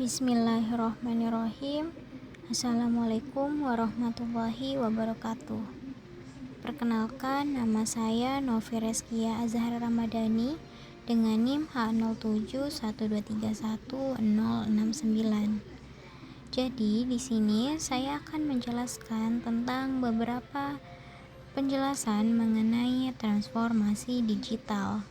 Bismillahirrahmanirrahim. Assalamualaikum warahmatullahi wabarakatuh. Perkenalkan, nama saya Novi Reskia Azhar Ramadhani dengan NIM H0712311069. Jadi di sini saya akan menjelaskan tentang beberapa penjelasan mengenai transformasi digital.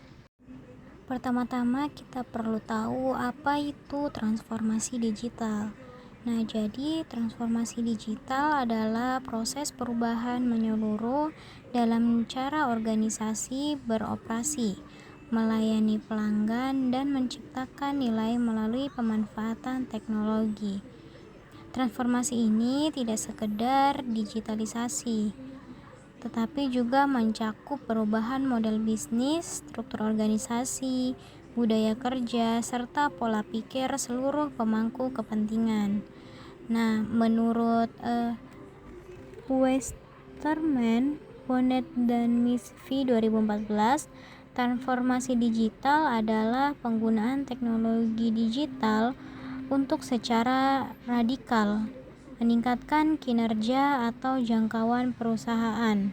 Pertama-tama kita perlu tahu apa itu transformasi digital. Nah, jadi transformasi digital adalah proses perubahan menyeluruh dalam cara organisasi beroperasi, melayani pelanggan, dan menciptakan nilai melalui pemanfaatan teknologi. Transformasi ini tidak sekedar digitalisasi, tetapi juga mencakup perubahan model bisnis, struktur organisasi, budaya kerja, serta pola pikir seluruh pemangku kepentingan. Nah, menurut Westerman, Bonnet, dan Misfi 2014, transformasi digital adalah penggunaan teknologi digital untuk secara radikal meningkatkan kinerja atau jangkauan perusahaan.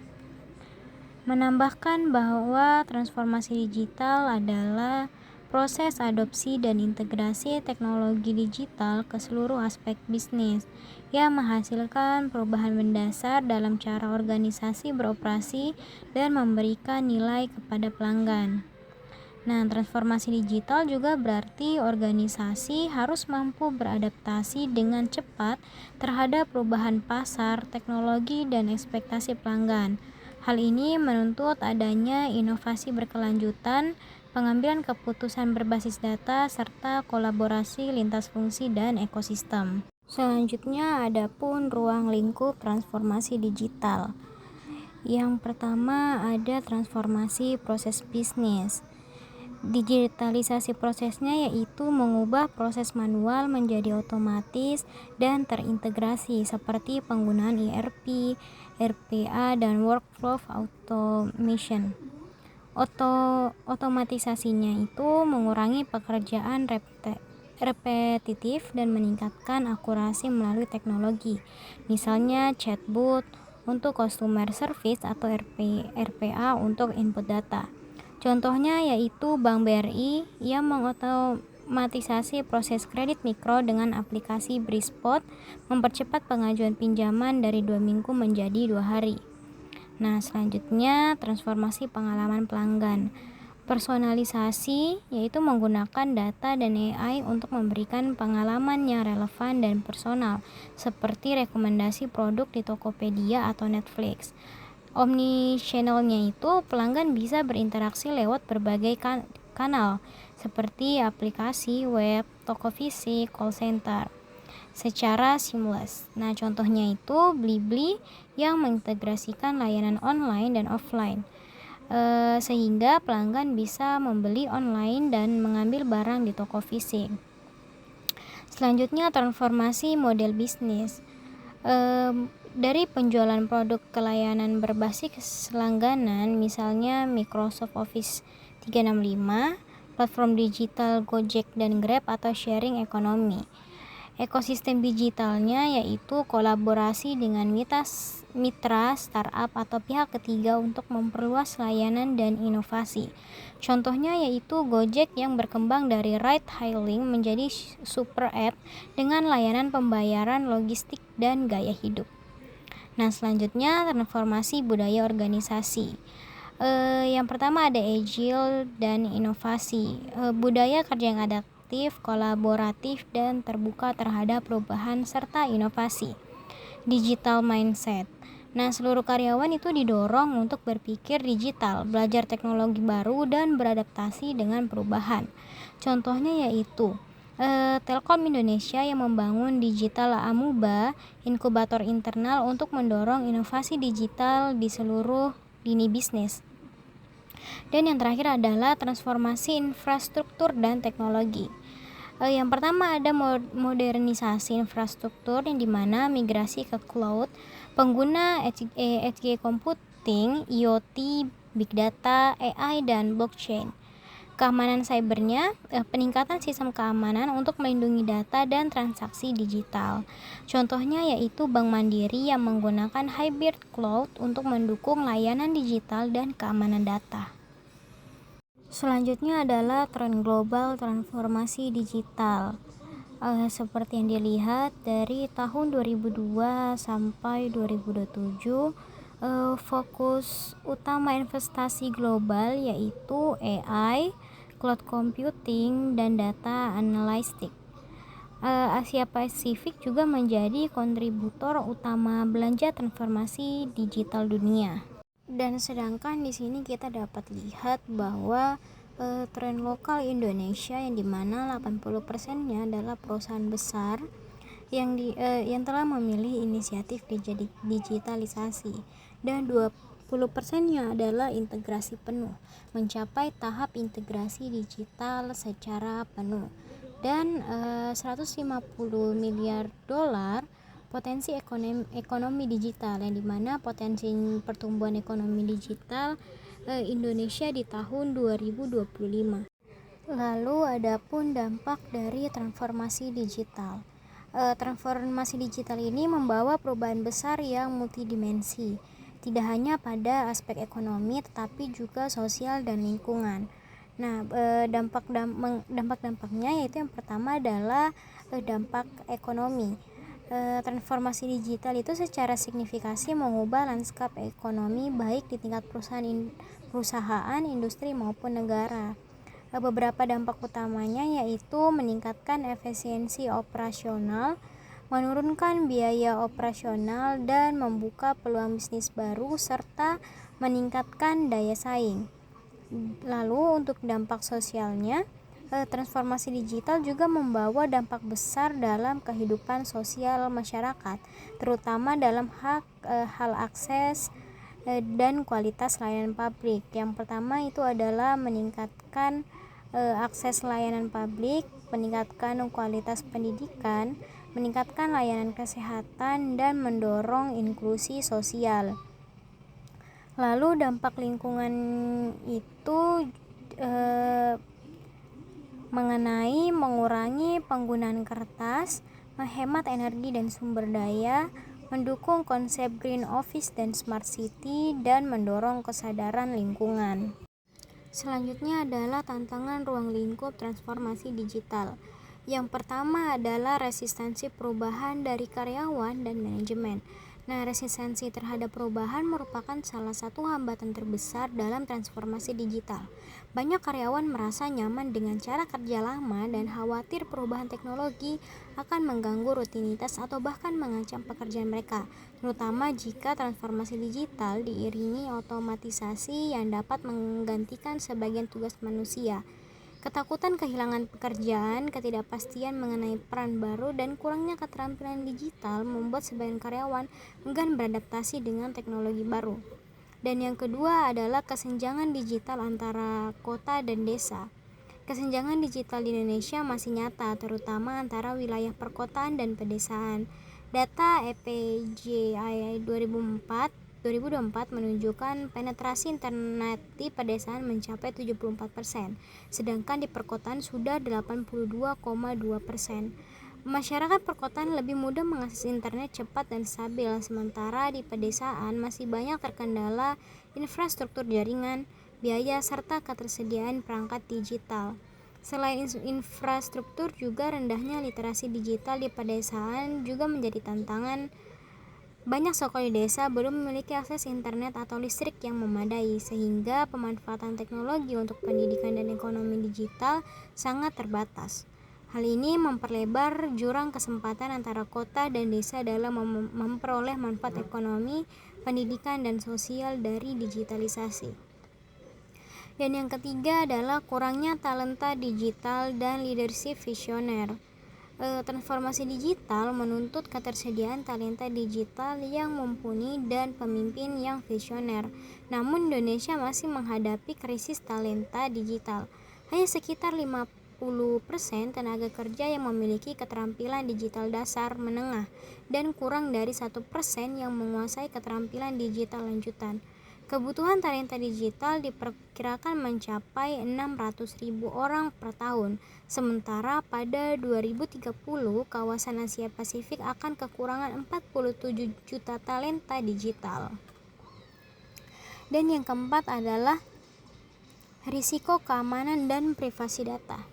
Menambahkan bahwa transformasi digital adalah proses adopsi dan integrasi teknologi digital ke seluruh aspek bisnis yang menghasilkan perubahan mendasar dalam cara organisasi beroperasi dan memberikan nilai kepada pelanggan. Nah, transformasi digital juga berarti organisasi harus mampu beradaptasi dengan cepat terhadap perubahan pasar, teknologi, dan ekspektasi pelanggan. Hal ini menuntut adanya inovasi berkelanjutan, pengambilan keputusan berbasis data, serta kolaborasi lintas fungsi dan ekosistem. Selanjutnya, ada pun ruang lingkup transformasi digital. Yang pertama ada transformasi proses bisnis. Digitalisasi prosesnya yaitu mengubah proses manual menjadi otomatis dan terintegrasi seperti penggunaan ERP, RPA, dan workflow automation. Otomatisasinya itu mengurangi pekerjaan repetitif dan meningkatkan akurasi melalui teknologi, misalnya chatbot untuk customer service atau RPA untuk input data. Contohnya yaitu Bank BRI yang mengotomatisasi proses kredit mikro dengan aplikasi Brispot, mempercepat pengajuan pinjaman dari 2 minggu menjadi 2 hari. Nah, selanjutnya transformasi pengalaman pelanggan. Personalisasi yaitu menggunakan data dan AI untuk memberikan pengalaman yang relevan dan personal, seperti rekomendasi produk di Tokopedia atau Netflix. Omnichannel-nya itu pelanggan bisa berinteraksi lewat berbagai kanal seperti aplikasi web, toko fisik, call center secara seamless. Nah, contohnya itu Blibli yang mengintegrasikan layanan online dan offline sehingga pelanggan bisa membeli online dan mengambil barang di toko fisik. Selanjutnya transformasi model bisnis. Dari penjualan produk ke layanan berbasis langganan, misalnya Microsoft Office 365, platform digital Gojek dan Grab atau sharing ekonomi. Ekosistem digitalnya yaitu kolaborasi dengan mitra startup atau pihak ketiga untuk memperluas layanan dan inovasi. Contohnya yaitu Gojek yang berkembang dari ride hailing menjadi super app dengan layanan pembayaran, logistik, dan gaya hidup. Nah, selanjutnya transformasi budaya organisasi. Yang pertama ada agile dan inovasi. Budaya kerja yang adaptif, kolaboratif, dan terbuka terhadap perubahan serta inovasi. Digital mindset. Nah, seluruh karyawan itu didorong untuk berpikir digital, belajar teknologi baru, dan beradaptasi dengan perubahan. Contohnya yaitu Telkom Indonesia yang membangun Digital Amuba, inkubator internal untuk mendorong inovasi digital di seluruh lini bisnis. Dan yang terakhir adalah transformasi infrastruktur dan teknologi. Yang pertama ada modernisasi infrastruktur yang dimana migrasi ke cloud, pengguna edge computing, IoT, big data, AI, dan blockchain. Keamanan cybernya, peningkatan sistem keamanan untuk melindungi data dan transaksi digital. Contohnya yaitu Bank Mandiri yang menggunakan hybrid cloud untuk mendukung layanan digital dan keamanan data. Selanjutnya adalah tren global transformasi digital. Seperti yang dilihat dari tahun 2002 sampai 2027, fokus utama investasi global yaitu AI, cloud computing, dan data analytics. Asia Pasifik juga menjadi kontributor utama belanja transformasi digital dunia. Dan sedangkan di sini kita dapat lihat bahwa tren lokal Indonesia yang dimana 80%-nya adalah perusahaan besar yang telah memilih inisiatif digitalisasi, dan 20%-nya adalah integrasi penuh, mencapai tahap integrasi digital secara penuh, dan 150 miliar dolar potensi ekonomi digital, yang dimana potensi pertumbuhan ekonomi digital Indonesia di tahun 2025. Lalu adapun dampak dari transformasi digital. Transformasi digital ini membawa perubahan besar yang multidimensi, tidak hanya pada aspek ekonomi tetapi juga sosial dan lingkungan. Nah, dampak-dampaknya yaitu yang pertama adalah dampak ekonomi. Transformasi digital itu secara signifikan mengubah lanskap ekonomi baik di tingkat perusahaan, industri maupun negara. Beberapa dampak utamanya yaitu meningkatkan efisiensi operasional, menurunkan biaya operasional, dan membuka peluang bisnis baru serta meningkatkan daya saing. Lalu untuk dampak sosialnya, transformasi digital juga membawa dampak besar dalam kehidupan sosial masyarakat, terutama dalam hal akses dan kualitas layanan publik. Yang pertama itu adalah meningkatkan akses layanan publik, meningkatkan kualitas pendidikan, meningkatkan layanan kesehatan, dan mendorong inklusi sosial. Lalu dampak lingkungan itu mengenai mengurangi penggunaan kertas, menghemat energi dan sumber daya, mendukung konsep green office dan smart city, dan mendorong kesadaran lingkungan. Selanjutnya adalah tantangan ruang lingkup transformasi digital. Yang pertama adalah resistensi perubahan dari karyawan dan manajemen. Nah, resistensi terhadap perubahan merupakan salah satu hambatan terbesar dalam transformasi digital. Banyak karyawan merasa nyaman dengan cara kerja lama dan khawatir perubahan teknologi akan mengganggu rutinitas atau bahkan mengancam pekerjaan mereka, terutama jika transformasi digital diiringi otomatisasi yang dapat menggantikan sebagian tugas manusia. Ketakutan kehilangan pekerjaan, ketidakpastian mengenai peran baru, dan kurangnya keterampilan digital membuat sebagian karyawan enggan beradaptasi dengan teknologi baru. Dan yang kedua adalah kesenjangan digital antara kota dan desa. Kesenjangan digital di Indonesia masih nyata, terutama antara wilayah perkotaan dan pedesaan. Data EPJI 2024 menunjukkan penetrasi internet di pedesaan mencapai 74%, sedangkan di perkotaan sudah 82,2%. Masyarakat perkotaan lebih mudah mengakses internet cepat dan stabil, sementara di pedesaan masih banyak terkendala infrastruktur jaringan, biaya, serta ketersediaan perangkat digital. Selain infrastruktur, juga rendahnya literasi digital di pedesaan juga menjadi tantangan. Banyak sekolah di desa belum memiliki akses internet atau listrik yang memadai, sehingga pemanfaatan teknologi untuk pendidikan dan ekonomi digital sangat terbatas. Hal ini memperlebar jurang kesempatan antara kota dan desa dalam memperoleh manfaat ekonomi, pendidikan, dan sosial dari digitalisasi. Dan yang ketiga adalah kurangnya talenta digital dan leadership visioner. Transformasi digital menuntut ketersediaan talenta digital yang mumpuni dan pemimpin yang visioner. Namun Indonesia masih menghadapi krisis talenta digital. Hanya sekitar 50% tenaga kerja yang memiliki keterampilan digital dasar menengah dan kurang dari 1% yang menguasai keterampilan digital lanjutan. Kebutuhan talenta digital diperkirakan mencapai 600.000 orang per tahun, sementara pada 2030 kawasan Asia Pasifik akan kekurangan 47 juta talenta digital. Dan yang keempat adalah risiko keamanan dan privasi data.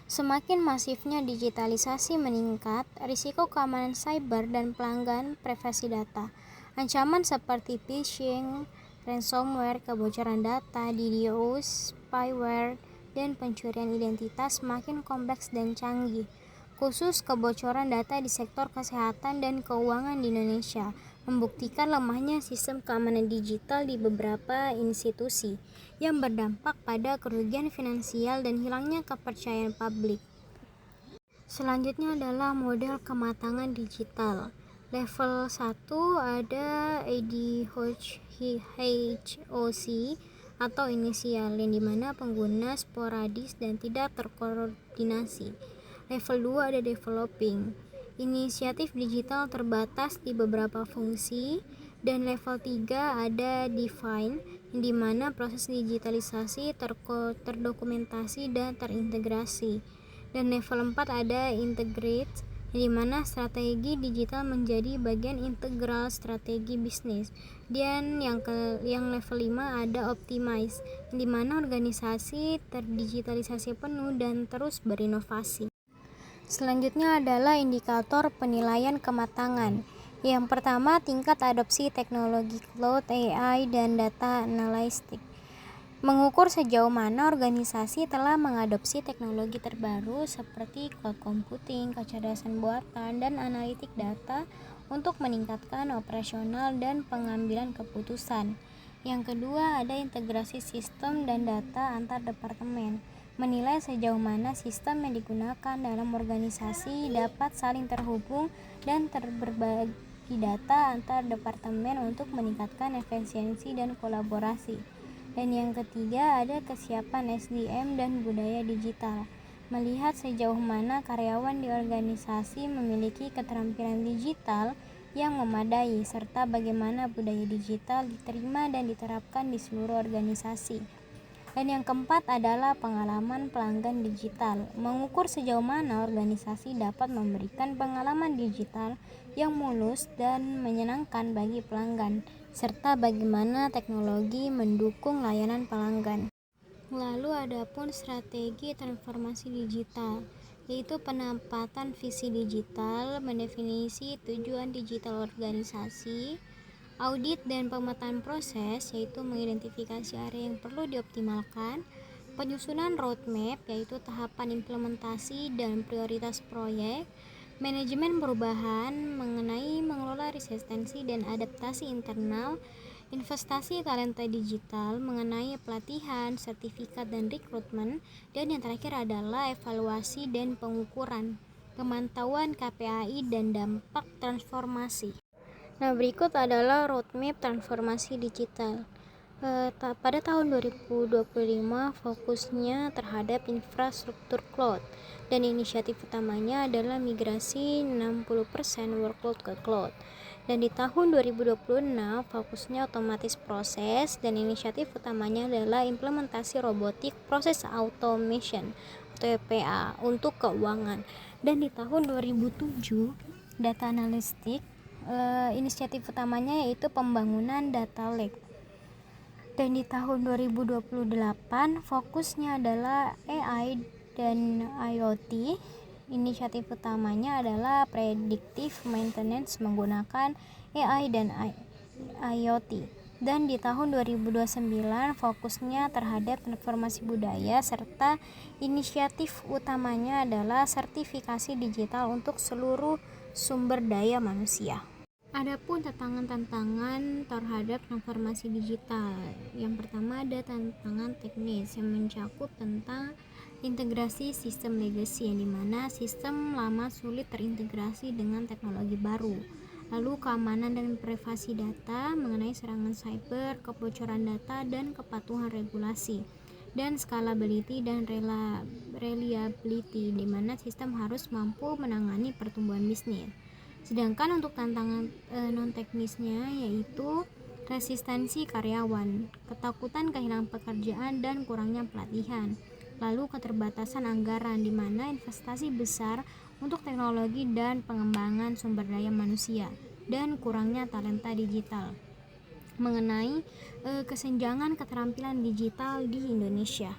Semakin masifnya digitalisasi meningkat, risiko keamanan cyber dan pelanggan privasi data. Ancaman seperti phishing, ransomware, kebocoran data, DDoS, spyware, dan pencurian identitas semakin kompleks dan canggih. Khusus kebocoran data di sektor kesehatan dan keuangan di Indonesia membuktikan lemahnya sistem keamanan digital di beberapa institusi yang berdampak pada kerugian finansial dan hilangnya kepercayaan publik. Selanjutnya adalah model kematangan digital. Level 1 ada ADHOC atau inisial yang dimana pengguna sporadis dan tidak terkoordinasi. Level 2 ada developing. Inisiatif digital terbatas di beberapa fungsi. Dan level 3 ada define yang dimana proses digitalisasi terdokumentasi dan terintegrasi. Dan level 4 ada integrate di mana strategi digital menjadi bagian integral strategi bisnis. Dan yang level 5 ada optimize, di mana organisasi terdigitalisasi penuh dan terus berinovasi. Selanjutnya adalah indikator penilaian kematangan. Yang pertama, tingkat adopsi teknologi cloud, AI, dan data analytics. Mengukur sejauh mana organisasi telah mengadopsi teknologi terbaru seperti cloud computing, kecerdasan buatan, dan analitik data untuk meningkatkan operasional dan pengambilan keputusan. Yang kedua ada integrasi sistem dan data antar departemen. Menilai sejauh mana sistem yang digunakan dalam organisasi dapat saling terhubung dan berbagi data antar departemen untuk meningkatkan efisiensi dan kolaborasi. Dan yang ketiga ada kesiapan SDM dan budaya digital. Melihat sejauh mana karyawan di organisasi memiliki keterampilan digital yang memadai serta bagaimana budaya digital diterima dan diterapkan di seluruh organisasi. Dan yang keempat adalah pengalaman pelanggan digital. Mengukur sejauh mana organisasi dapat memberikan pengalaman digital yang mulus dan menyenangkan bagi pelanggan, serta bagaimana teknologi mendukung layanan pelanggan. Lalu adapun strategi transformasi digital, yaitu penempatan visi digital, mendefinisi tujuan digital organisasi, audit dan pemetaan proses, yaitu mengidentifikasi area yang perlu dioptimalkan, penyusunan roadmap, yaitu tahapan implementasi dan prioritas proyek, manajemen perubahan mengenai mengelola resistensi dan adaptasi internal, investasi talenta digital mengenai pelatihan, sertifikat, dan rekrutmen, dan yang terakhir adalah evaluasi dan pengukuran, pemantauan KPI, dan dampak transformasi. Nah, berikut adalah roadmap transformasi digital. Pada tahun 2025 fokusnya terhadap infrastruktur cloud dan inisiatif utamanya adalah migrasi 60% workload ke cloud. Dan di tahun 2026 fokusnya otomatis proses dan inisiatif utamanya adalah implementasi robotik proses automation atau EPA untuk keuangan. Dan di tahun 2007 data analitik, inisiatif utamanya yaitu pembangunan data lake. Dan di tahun 2028 fokusnya adalah AI dan IoT. Inisiatif utamanya adalah predictive maintenance menggunakan AI dan IoT. Dan di tahun 2029 fokusnya terhadap transformasi budaya serta inisiatif utamanya adalah sertifikasi digital untuk seluruh sumber daya manusia. Adapun tantangan-tantangan terhadap transformasi digital. Yang pertama ada tantangan teknis yang mencakup tentang integrasi sistem legacy yang dimana sistem lama sulit terintegrasi dengan teknologi baru. Lalu keamanan dan privasi data mengenai serangan cyber, kebocoran data, dan kepatuhan regulasi. Dan scalability dan reliability di mana sistem harus mampu menangani pertumbuhan bisnis. Sedangkan untuk tantangan non teknisnya yaitu resistensi karyawan, ketakutan kehilangan pekerjaan dan kurangnya pelatihan, lalu keterbatasan anggaran di mana investasi besar untuk teknologi dan pengembangan sumber daya manusia, dan kurangnya talenta digital. Mengenai kesenjangan keterampilan digital di Indonesia.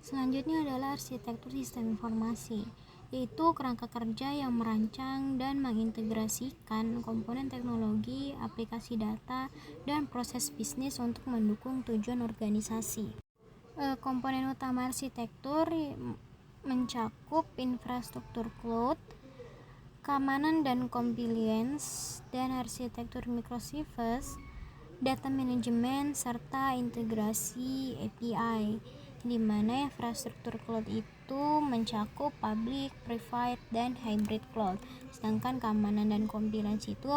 Selanjutnya adalah arsitektur sistem informasi, yaitu kerangka kerja yang merancang dan mengintegrasikan komponen teknologi, aplikasi data, dan proses bisnis untuk mendukung tujuan organisasi. Komponen utama arsitektur mencakup infrastruktur cloud, keamanan dan compliance, dan arsitektur microservices, data manajemen, serta integrasi API, di mana infrastruktur cloud itu mencakup public, private, dan hybrid cloud, sedangkan keamanan dan compliance itu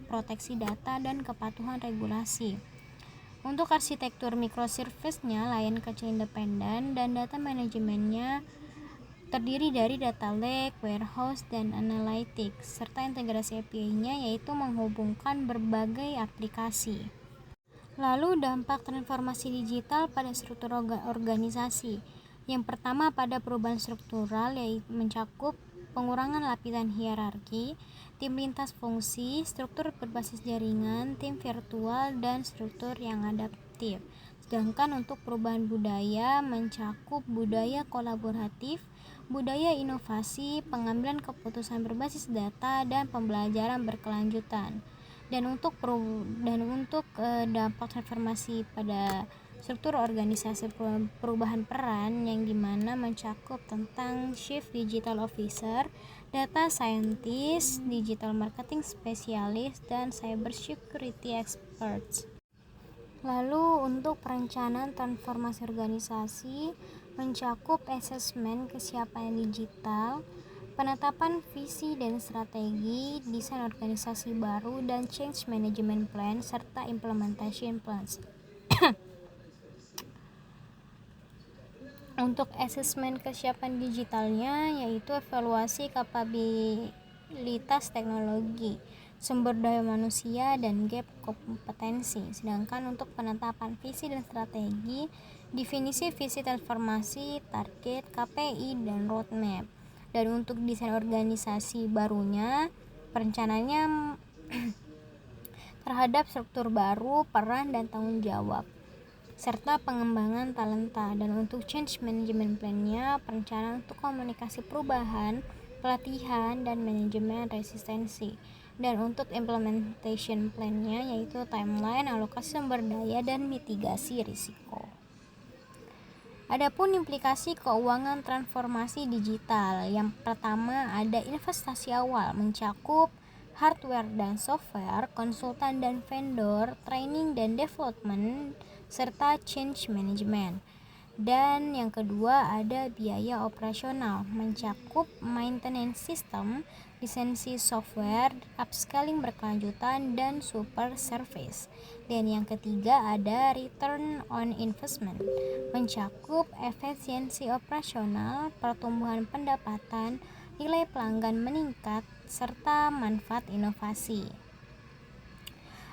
proteksi data dan kepatuhan regulasi. Untuk arsitektur microservice-nya, layanan kecil independen, dan data manajemennya terdiri dari data lake, warehouse, dan analytics, serta integrasi API-nya yaitu menghubungkan berbagai aplikasi. Lalu dampak transformasi digital pada struktur organisasi. Yang pertama pada perubahan struktural, yaitu mencakup pengurangan lapisan hierarki, tim lintas fungsi, struktur berbasis jaringan, tim virtual, dan struktur yang adaptif. Sedangkan untuk perubahan budaya mencakup budaya kolaboratif, budaya inovasi, pengambilan keputusan berbasis data, dan pembelajaran berkelanjutan. Dan untuk dampak transformasi pada struktur organisasi perubahan peran yang dimana mencakup tentang Chief Digital Officer, Data Scientist, Digital Marketing Specialist, dan Cyber Security Experts. Lalu untuk perencanaan transformasi organisasi mencakup asesmen kesiapan digital, penetapan visi dan strategi, desain organisasi baru, dan change management plan, serta implementation plans. Untuk asesmen kesiapan digitalnya yaitu evaluasi kapabilitas teknologi, sumber daya manusia, dan gap kompetensi. Sedangkan untuk penetapan visi dan strategi, definisi visi transformasi, target, KPI, dan roadmap. Dan untuk desain organisasi barunya, perencanaannya terhadap struktur baru, peran, dan tanggung jawab, serta pengembangan talenta. Dan untuk change management plan-nya, perencanaan untuk komunikasi perubahan, pelatihan, dan manajemen resistensi. Dan untuk implementation plan-nya yaitu timeline, alokasi sumber daya, dan mitigasi risiko. Adapun implikasi keuangan transformasi digital, yang pertama ada investasi awal mencakup hardware dan software, konsultan dan vendor, training dan development, serta change management. Dan yang kedua ada biaya operasional mencakup maintenance system, lisensi software, upscaling berkelanjutan, dan super service. Dan yang ketiga ada return on investment mencakup efisiensi operasional, pertumbuhan pendapatan, nilai pelanggan meningkat, serta manfaat inovasi.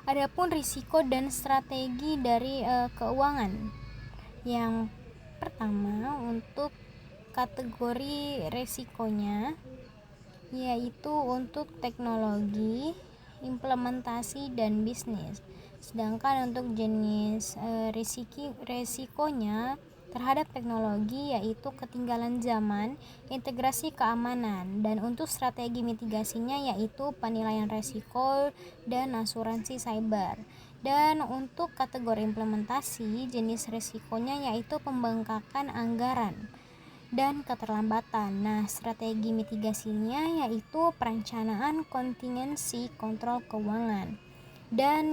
Adapun risiko dan strategi dari keuangan. Yang pertama untuk kategori risikonya yaitu untuk teknologi, implementasi, dan bisnis. Sedangkan untuk jenis risikonya terhadap teknologi yaitu ketinggalan zaman, integrasi keamanan, dan untuk strategi mitigasinya yaitu penilaian risiko dan asuransi cyber. Dan untuk kategori implementasi, jenis risikonya yaitu pembengkakan anggaran dan keterlambatan. Nah, strategi mitigasinya yaitu perencanaan kontingensi kontrol keuangan. Dan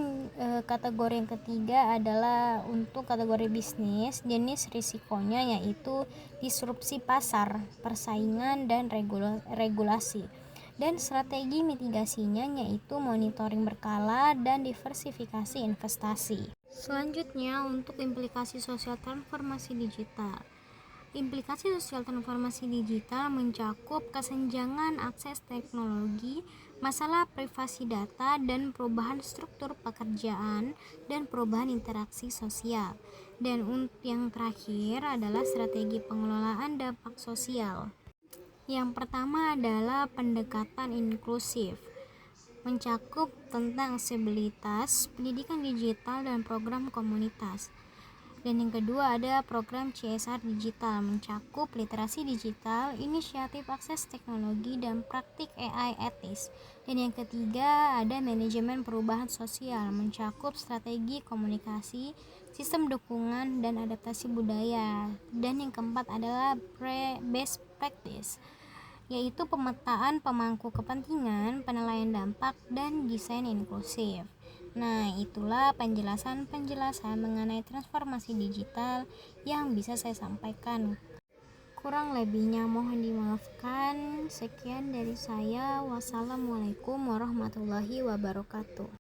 kategori yang ketiga adalah untuk kategori bisnis, jenis risikonya yaitu disrupsi pasar, persaingan, dan regulasi. Dan strategi mitigasinya yaitu monitoring berkala dan diversifikasi investasi. Selanjutnya untuk implikasi sosial transformasi digital. Implikasi sosial transformasi digital mencakup kesenjangan akses teknologi, masalah privasi data, dan perubahan struktur pekerjaan dan perubahan interaksi sosial. Dan yang terakhir adalah strategi pengelolaan dampak sosial. Yang pertama adalah pendekatan inklusif, mencakup tentang aksesibilitas, pendidikan digital, dan program komunitas. Dan yang kedua ada program CSR digital, mencakup literasi digital, inisiatif akses teknologi, dan praktik AI etis. Dan yang ketiga ada manajemen perubahan sosial, mencakup strategi komunikasi, sistem dukungan, dan adaptasi budaya. Dan yang keempat adalah best practice, yaitu pemetaan pemangku kepentingan, penilaian dampak, dan desain inklusif. Nah, itulah penjelasan-penjelasan mengenai transformasi digital yang bisa saya sampaikan. Kurang lebihnya mohon dimaafkan. Sekian dari saya. Wassalamualaikum warahmatullahi wabarakatuh.